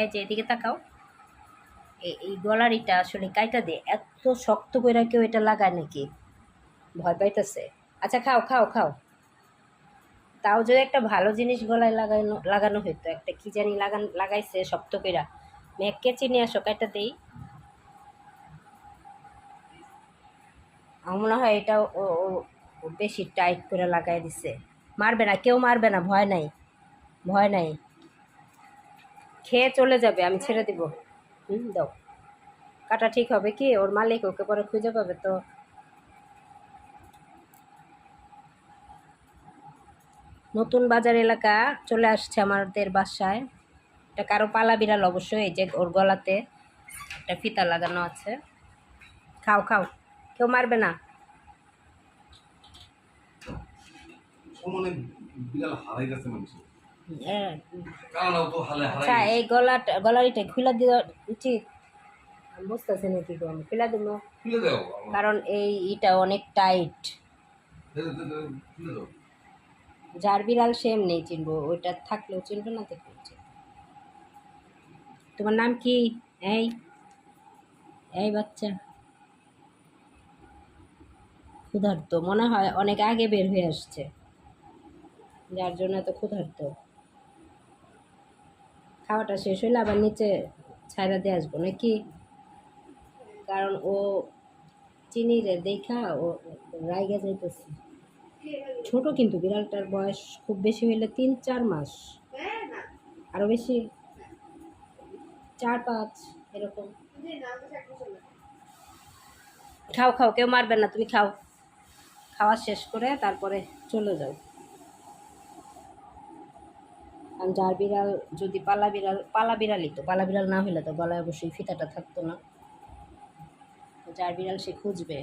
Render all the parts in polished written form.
এই যে এদিকে তাকাও, এই গলারিটা আসলে কাইটা দে, এত শক্ত করে কেউ এটা লাগায় নাকি? ভয় পাইতেছে। আচ্ছা খাও খাও খাও। তাও যদি একটা ভালো জিনিস গলায় লাগানো হইতো, একটা কি জানি লাগাইছে শক্ত কইরা। মেঘকে চিনি আসো, কাইটা দেই। আমার মনে হয় এটা ও বেশি টাইট করে লাগাই দিছে। মারবে না, কেউ মারবে না, ভয় নাই, ভয় নাই। খেয়ে চলে যাবে, আমি ছেড়ে দিব। দাও। কাটা ঠিক হবে কি? ওর মালিক ওকে পরে খুঁজে পাবে তো। নতুন বাজার এলাকা চলে আসছে আমাদের বাসায়। এটা কারো পালা বিড়াল অবশ্যই। এই যে ওর গলাতে একটা ফিতা লাগানো আছে। খাও খাও, কেউ মারবে না। হ্যাঁ। আচ্ছা এই গলারিটা খুলে দেওয়া উচিত। আমি বুঝতেছি না কি করবো, খুলে দেব কারণ এই ইটা অনেক টাইট। যার বিড়াল সে এমনি চিনবো, ওইটা থাকলেও চিনবো, না থাকলেও চিনবো। তোমার নাম কি? এই এই বাচ্চা ক্ষুধার্ত মনে হয়, অনেক আগে বের হয়ে আসছে, যার জন্য এত ক্ষুধার্ত। খাওয়াটা শেষ হইলে আবার নিচে ছাইরা দিয়ে আসবো নাকি? কারণ ও চিনি রে দেখা ও রাইগা যাইতেছে। ছোট কিন্তু বিড়ালটার বয়স খুব বেশি হইলে 3-4 মাস, আরো বেশি 4-5 এরকম। খাও খাও, কেউ মারবে না, তুমি খাও। খাওয়া শেষ করে তারপরে চলে যাও। কারণ যার বিড়াল যদি পালা বিড়ালই তো, পালা বিড়াল না হলে তো গলায় অবশ্যই ফিতাটা থাকতো না। যার বিড়াল সে খুঁজবে।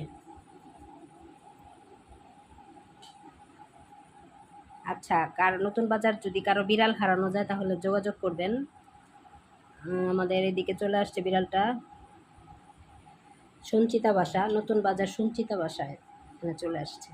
আচ্ছা, নতুন বাজার যদি কারো বিড়াল হারানো যায় তাহলে যোগাযোগ করবেন। আমাদের এদিকে চলে আসছে বিড়ালটা। সঞ্চিতা বাসা, নতুন বাজার সঞ্চিতা বাসায় এখানে চলে আসছে।